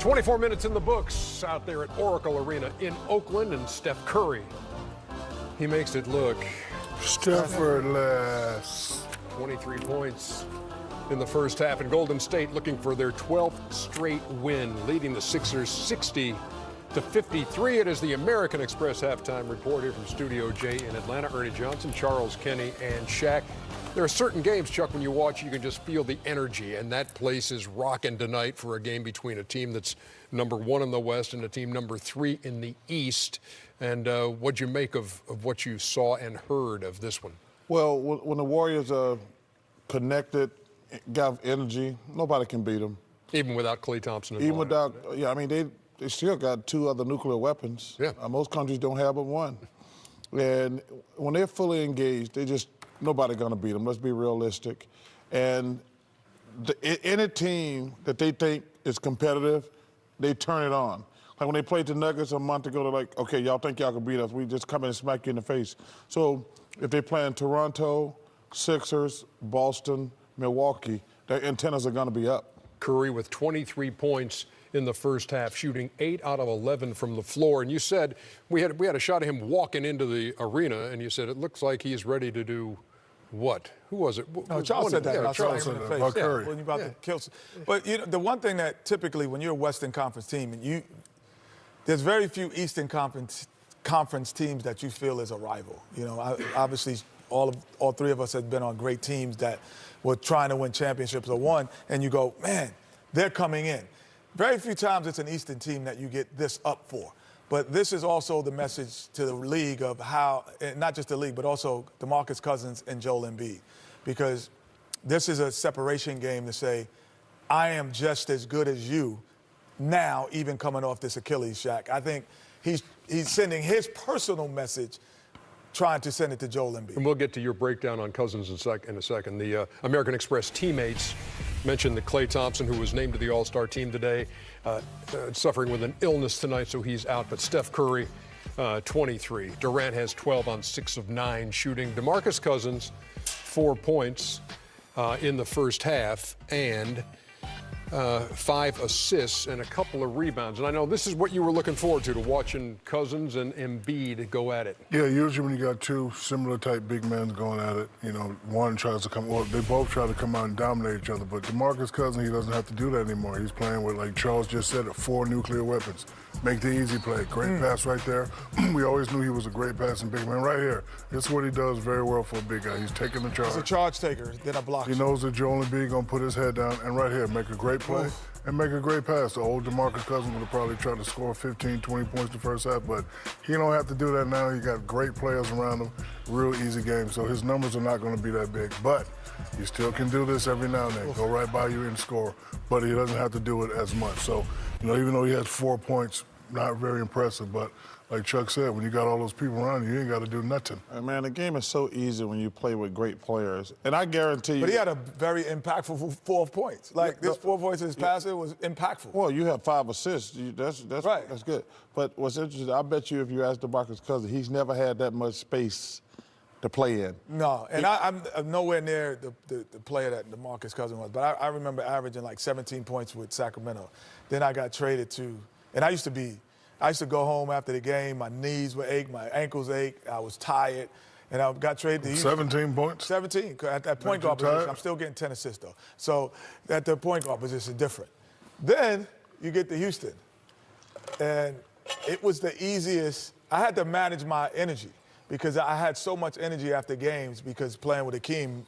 24 minutes in the books out there at Oracle Arena in Oakland, and Steph Curry, he makes it look effortless. 23 points in the first half, and Golden State looking for their 12th straight win, leading the Sixers 60-53. It is the American Express halftime report here from Studio J in Atlanta. Ernie Johnson, Charles Kenny, and Shaq. There are certain games, Chuck, when you watch, you can just feel the energy, and that place is rocking tonight for a game between a team that's number 1 in the West and a team number 3 in the East. And what'd you make of what you saw and heard of this one? Well, when the Warriors are connected, got energy, nobody can beat them. Even without Klay Thompson involved. Even without, yeah, I mean, they still got 2 other nuclear weapons. Yeah. Most countries don't have but one. And when they're fully engaged, nobody gonna beat them. Let's be realistic. And any team that they think is competitive, they turn it on. Like when they played the Nuggets a month ago, they're like, okay, y'all think y'all can beat us. We just come in and smack you in the face. So if they play in Toronto, Sixers, Boston, Milwaukee, their antennas are gonna be up. Curry with 23 points in the first half, shooting 8 out of 11 from the floor. And you said, we had a shot of him walking into the arena, and you said it looks like he's ready to do what? Who was it? No, Charles said that. Yeah, Charles said that about Curry. When you're about to kill. But you know, the one thing that typically when you're a Western Conference team, and there's very few Eastern Conference teams that you feel is a rival. You know, obviously all 3 of us have been on great teams that were trying to win championships or won, and you go, man, they're coming in. Very few times it's an Eastern team that you get this up for. But this is also the message to the league of how, not just the league, but also DeMarcus Cousins and Joel Embiid. Because this is a separation game to say, I am just as good as you now, even coming off this Achilles, Shaq. I think he's sending his personal message, trying to send it to Joel Embiid. And we'll get to your breakdown on Cousins in a second. The American Express teammates mentioned that Klay Thompson, who was named to the All-Star team today, suffering with an illness tonight, so he's out. But Steph Curry, 23. Durant has 12 on 6 of 9 shooting. DeMarcus Cousins, 4 points in the first half, and 5 assists and a couple of rebounds. And I know this is what you were looking forward to watching Cousins and Embiid go at it. Yeah, usually when you got 2 similar type big men going at it, you know, one tries to come, well, they both try to come out and dominate each other. But DeMarcus Cousins, he doesn't have to do that anymore. He's playing with, like Charles just said, 4 nuclear weapons. Make the easy play. Great pass right there. We always knew he was a great passing big man. Right here, this is what he does very well for a big guy. He's taking the charge. He's a charge taker, then a blocker. He knows that Joel Embiid going to put his head down, and right here, make a great play and make a great pass. The old DeMarcus Cousins would have probably tried to score 15, 20 points the first half, but he don't have to do that now. He got great players around him, real easy game, so his numbers are not going to be that big. But he still can do this every now and then, go right by you and score, but he doesn't have to do it as much. So, you know, even though he has 4 points, not very impressive, but like Chuck said, when you got all those people around you, you ain't got to do nothing. Man, the game is so easy when you play with great players. And I guarantee you... But he had a very impactful 4 points. Like, this 4 points in his passer was impactful. Well, you have 5 assists. That's right. That's good. But what's interesting, I bet you if you ask DeMarcus Cousins, he's never had that much space to play in. No, and I'm nowhere near the player that DeMarcus Cousins was. But I remember averaging like 17 points with Sacramento. Then I got traded to... And I used to go home after the game, my knees would ache, my ankles ache, I was tired, and I got traded to Houston. 17 points? 17, at that point guard position. I'm still getting 10 assists, though. So at the point guard position, different. Then you get to Houston, and it was the easiest. I had to manage my energy because I had so much energy after games because playing with Akeem,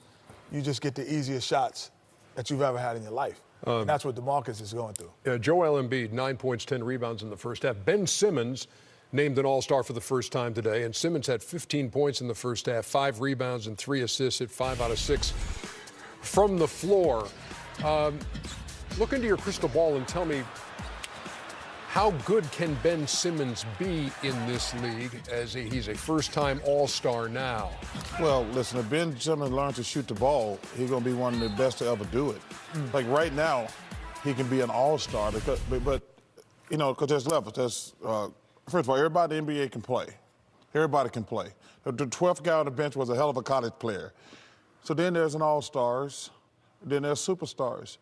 you just get the easiest shots that you've ever had in your life. And that's what DeMarcus is going through. Joel Embiid, 9 points, 10 rebounds in the first half. Ben Simmons named an All-Star for the first time today, and Simmons had 15 points in the first half, 5 rebounds and 3 assists, hit 5 out of 6 from the floor. Look into your crystal ball and tell me, how good can Ben Simmons be in this league as he's a first-time All-Star now? Well, listen, if Ben Simmons learns to shoot the ball, he's going to be one of the best to ever do it. Like right now, he can be an All-Star, but you know, because there's levels. There's, first of all, everybody in the NBA can play. Everybody can play. The 12th guy on the bench was a hell of a college player. So then there's an All-Stars, then there's superstars.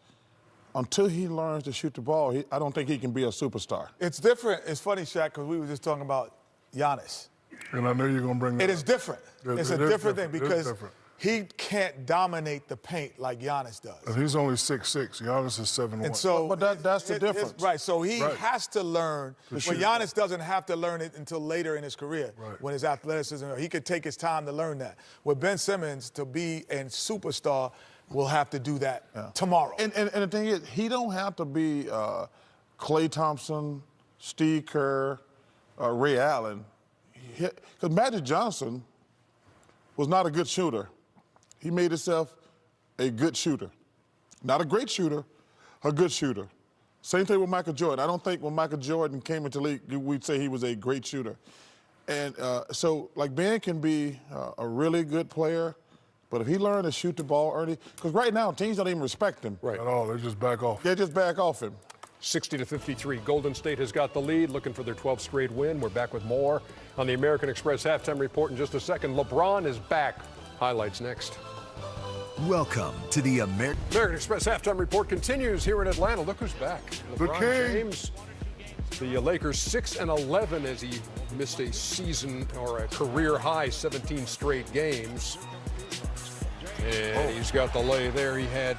until he learns to shoot the ball, I don't think he can be a superstar. It's different. It's funny, Shaq, because we were just talking about Giannis. And I knew you were going to bring that It is different. It's a different thing because different. he can't dominate the paint like Giannis does. And he's only 6'6". Giannis is 7'1". And so, but that's the difference. Right, so he has to learn, but shoot. Giannis doesn't have to learn it until later in his career when his athleticism, he could take his time to learn that. With Ben Simmons, to be a superstar, will have to do that tomorrow. And the thing is, he don't have to be Klay Thompson, Steve Kerr, Ray Allen. Because Magic Johnson was not a good shooter. He made himself a good shooter. Not a great shooter, a good shooter. Same thing with Michael Jordan. I don't think when Michael Jordan came into the league, we'd say he was a great shooter. And so, like, Ben can be a really good player, but if he learned to shoot the ball early, because right now teams don't even respect him. Right. At all. They just back off. They just back off him. 60-53. Golden State has got the lead, looking for their 12th straight win. We're back with more on the American Express halftime report in just a second. LeBron is back. Highlights next. Welcome to the American Express halftime report continues here in Atlanta. Look who's back. LeBron James. The Lakers 6-11 as he missed a season or a career high 17 straight games. And he's got the lay there. He had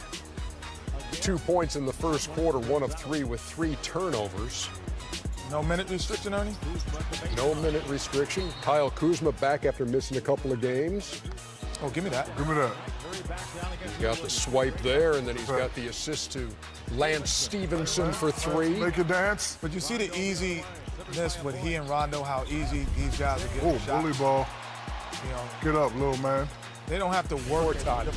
2 points in the first quarter, 1 of 3 with 3 turnovers. No minute restriction, Ernie? No minute restriction. Kyle Kuzma back after missing a couple of games. Oh, give me that. Give me that. He's got the swipe there, and then he's got the assist to Lance Stevenson for 3. Make it dance. But you see the easiness with he and Rondo, how easy these guys are getting shots. Bully ball. You know, Get up, little man. they don't have to work time.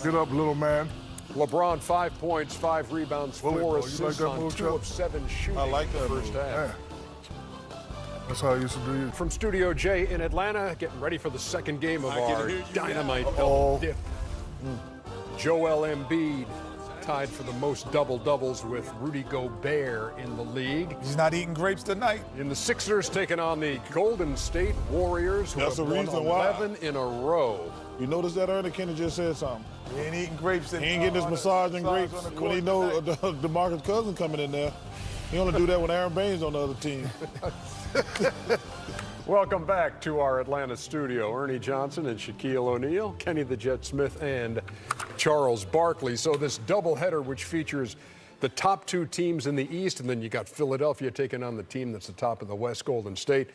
Get up, little man. LeBron, 5 points, 5 rebounds, Bully 4 ball. You assists like that on move, 2 Chuck? of 7 shooting I like in that the first move. half. Man. That's how I used to do you. From Studio J in Atlanta, getting ready for the second game of our Dynamite Dip. Joel Embiid tied for the most double-doubles with Rudy Gobert in the league. He's not eating grapes tonight. In the Sixers taking on the Golden State Warriors, who That's have the won reason why. 11 in a row. You notice that, Ernie? Kenny just said something. He ain't eating grapes. He ain't getting his massage and grapes on the when he court know tonight. DeMarcus Cousins coming in there. He only do that when Aaron Baines on the other team. Welcome back to our Atlanta studio. Ernie Johnson and Shaquille O'Neal, Kenny the Jet Smith, and Charles Barkley. So this doubleheader, which features the top 2 teams in the East, and then you got Philadelphia taking on the team that's the top of the West, Golden State.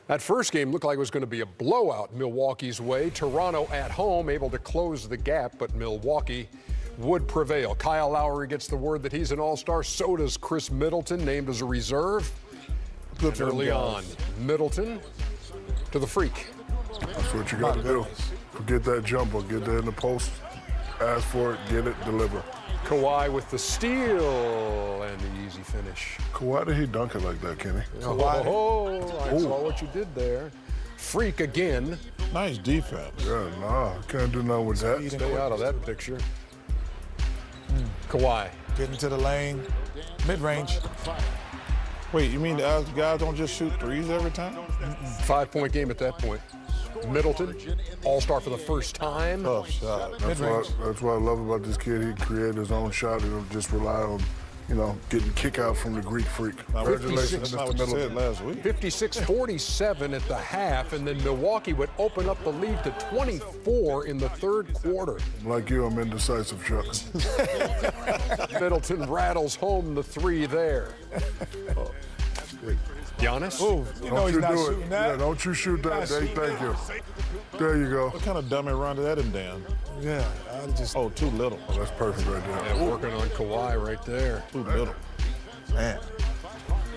That first game looked like it was going to be a blowout Milwaukee's way. Toronto at home able to close the gap, but Milwaukee would prevail. Kyle Lowry gets the word that he's an all-star. So does Chris Middleton, named as a reserve. Good for them Early on, guys. Middleton to the freak. That's what you got to do. Forget that jumper. Get that in the post. Ask for it. Get it. Deliver. Kawhi with the steal and the easy finish. Why did he dunk it like that, Kenny? I saw what you did there. Freak again. Nice defense. Yeah, nah. Can't do nothing with that. Stay out of that picture. Kawhi. Getting to the lane, mid-range. Wait, you mean the guys don't just shoot threes every time? 5-point game at that point. Middleton, all-star for the first time. Tough shot. That's what I love about this kid. He created his own shot. He don't just rely on, getting kick out from the Greek freak. Congratulations, That's not Mr. what you said Middleton. last week. 56-47 at the half, and then Milwaukee would open up the lead to 24 in the third quarter. Like you, I'm indecisive, Chuck. Middleton rattles home the 3 there. Giannis? Ooh, you know Don't he's you not do shooting it. that. Yeah, don't you shoot that. Not Hey, shooting thank that. you. There you go. What kind of dummy run did that in down? Yeah, I just. Oh, too little. Oh, that's perfect right there. Yeah, working on Kawhi right there. Too little. Man.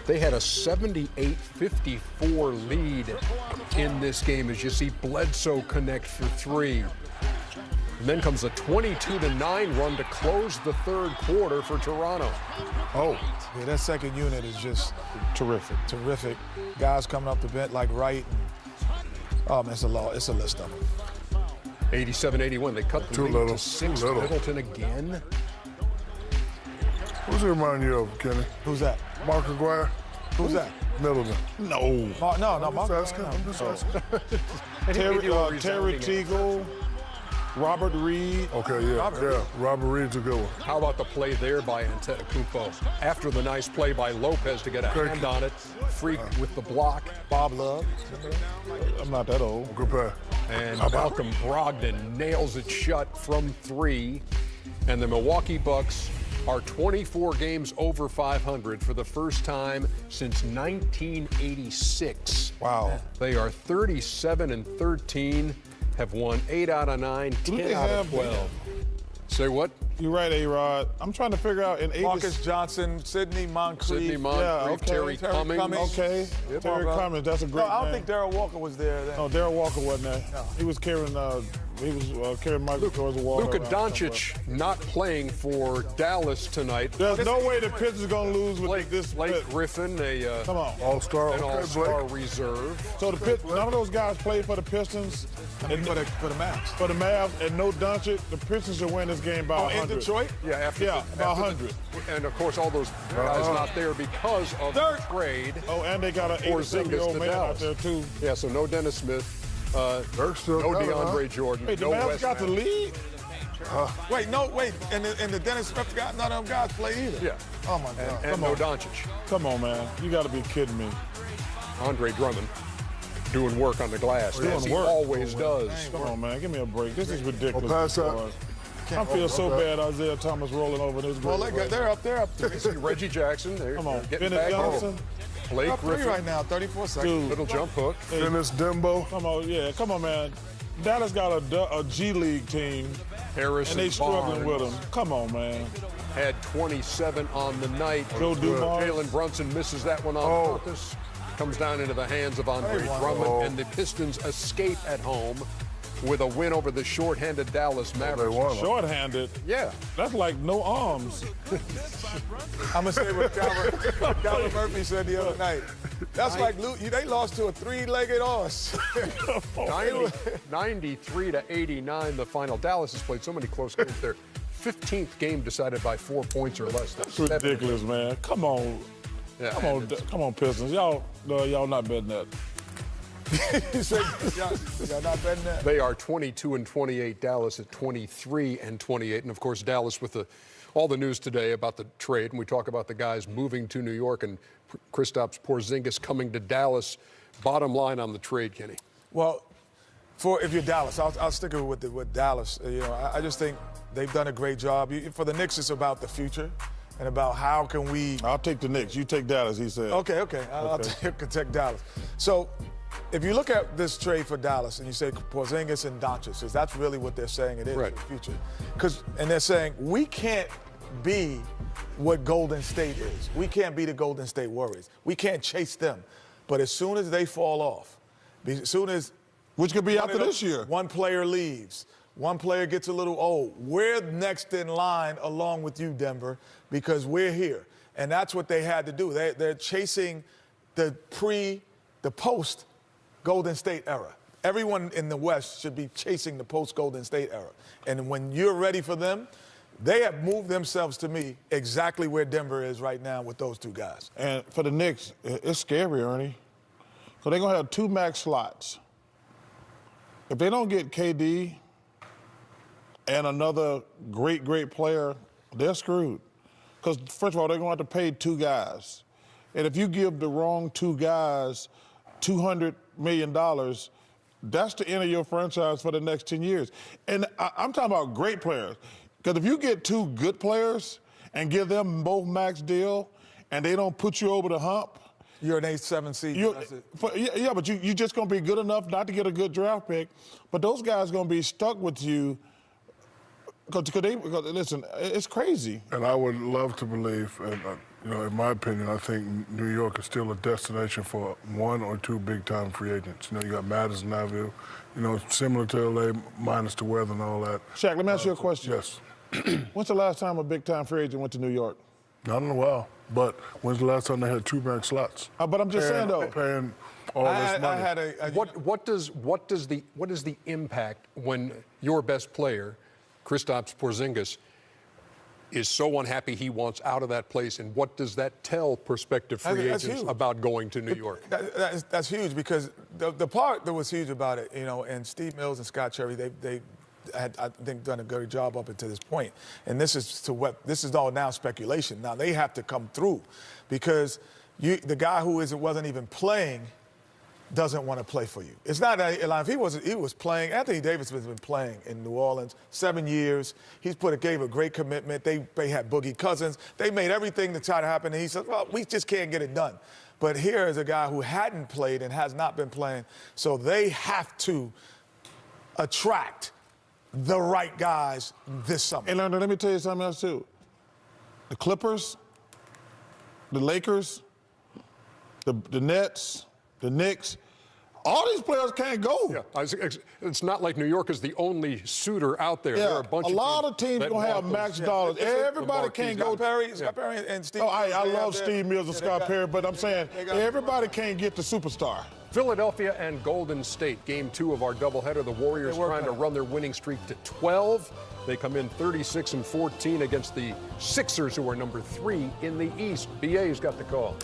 They had a 78-54 lead in this game as you see Bledsoe connect for 3. And then comes a 22-9 run to close the third quarter for Toronto. Oh, yeah, that second unit is just Terrific. terrific. Guys coming up the bench like Wright. Oh, man, it's a list of them. 87-81. They cut the Too lead little. to 6. Too little. Middleton again. Who's it remind you of, Kenny? Who's that? Mark Aguirre? Who's that? Middleton. No. No, Mark. I'm just asking. And he gave you a Terry resounding Teagle. Robert Reed. Okay, yeah. Robert Reed's a good one. How about the play there by Antetokounmpo? After the nice play by Lopez to get a hand on it, Freak with the block. Bob Love. I'm not that old. Good pass. And Malcolm Brogdon nails it shut from 3. And the Milwaukee Bucks are 24 games over 500 for the first time since 1986. Wow. They are 37-13, have won 8 out of 9, 10 out of 12. Say what? You're right, A-Rod. I'm trying to figure out in 80s. Marcus Johnson, Sidney Moncrief. Sidney Moncrief, Terry Cummings. Okay, Terry Cummings, that's a great No, I don't name. think Darryl Walker was there then. No, Darryl Walker wasn't there. No. He was carrying Michael Jordan's water. Luka around Doncic not playing for Dallas tonight. somewhere. There's no way the Pistons are going to lose with this. Blake Griffin, Come on. All-star. an Okay, all-star Blake. reserve. So none of those guys played for the Pistons. For the Mavs. For the Mavs, and no Doncic, the Pistons will win this game by 100. In Detroit? Yeah, About 100. And of course, all those guys not there because of the trade. Oh, and they got an Porzingis 87-year-old to man out Dallas. there, too. Yeah, so no Dennis Smith, Dirk's still no coming, DeAndre Jordan, Wait, the no Mavs Wes got the Matthews. lead? Wait. And the Dennis Smith guy, none of them guys play either. Yeah. Oh, my God. And no Doncic. Come on, man. You got to be kidding me. Andre Drummond doing work on the glass, as he work. always does. Come on, man. Give me a break. This is ridiculous. pass up. boy. I feel so bad Isaiah Thomas rolling over this. Well, they're up. Reggie Jackson, they're Come on. getting Bennett back home. Johnson. Blake Up 3 Griffin, right now, 34 seconds. Dude. little jump hook. Dennis Dembo. Come on, yeah. Come on, man. Dallas got a G League team, Harrison and they struggling with Barnes them. Come on, man. had 27 on the night. Joe Dumars. Jalen Brunson misses that one on purpose. Comes down into the hands of Andre Drummond, and the Pistons escape at home with a win over the short-handed Dallas Mavericks. Short-handed. Yeah. That's like no arms. I'm going to say what Calvin Murphy said the other night. That's like they lost to a 3-legged horse. 93-89 the final. Dallas has played so many close games. Their 15th game decided by 4 points or less. That's Ridiculous, man. Come on. Yeah, Come on, Pistons. Y'all not betting that. He said, y'all not betting that? They are 22-28. Dallas at 23-28. And of course, Dallas with all the news today about the trade, and we talk about the guys moving to New York and Kristaps Porzingis coming to Dallas. Bottom line on the trade, Kenny. Well, if you're Dallas, I'll stick with Dallas. I just think they've done a great job. For the Knicks, it's about the future and about how can we. I'll take the Knicks. You take Dallas, he said. Okay. I'll take Dallas. So, if you look at this trade for Dallas and you say Porzingis and Doncic, that's really what they're saying it is Right. for the future. And they're saying we can't be what Golden State is. We can't be the Golden State Warriors. We can't chase them. But as soon as they fall off, as soon as Which could be after this year. one player leaves, one player gets a little old, we're next in line along with you, Denver, because we're here. And that's what they had to do. They're chasing the post Golden State era. Everyone in the West should be chasing the post-Golden State era. And when you're ready for them, they have moved themselves to me exactly where Denver is right now with those two guys. And for the Knicks, it's scary, Ernie. So they're going to have 2 max slots. If they don't get KD and another great player, they're screwed. Because, first of all, they're going to have to pay 2 guys. And if you give the wrong 2 guys $200 million, that's the end of your franchise for the next 10 years. And I'm talking about great players. Because if you get 2 good players and give them both max deal and they don't put you over the hump, You're an 8-7 seed. but you just going to be good enough not to get a good draft pick. But those guys are going to be stuck with you because listen, it's crazy. And I would love to believe, and in my opinion, I think New York is still a destination for 1 or 2 big-time free agents. You got Madison Avenue, similar to LA, minus the weather and all that. Shaq, let me ask you a question. Yes. When's the last time a big-time free agent went to New York? Not in a while. But when's the last time they had 2 max slots? But I'm just saying, though. Paying all this money. I had What is the impact when your best player, Kristaps Porzingis, is so unhappy he wants out of that place, and what does that tell prospective free That's agents huge. about going to New York? That's huge because the part that was huge about it, and Steve Mills and Scott Cherry, they had, I think, done a good job up until this point. And this is all now speculation. Now they have to come through, because the guy who wasn't even playing doesn't want to play for you. It's not that if he was playing. Anthony Davis has been playing in New Orleans 7 years. Gave a great commitment. They had Boogie Cousins. They made everything to try to happen, and he said, well, we just can't get it done. But here is a guy who hadn't played and has not been playing, so they have to attract the right guys this summer. And let me tell you something else too. The Clippers, the Lakers, the Nets, the Knicks, all these players can't go. Yeah, it's not like New York is the only suitor out there. Yeah, there are a lot of teams gonna have max dollars. Everybody can't go. Scott Perry and Steve. Oh, I love Steve Mills and Scott Perry, but I'm saying everybody can't get the superstar. Philadelphia and Golden State, game 2 of our doubleheader. The Warriors trying to run their winning streak to 12. They come in 36-14 against the Sixers, who are number 3 in the East. BA's got the call.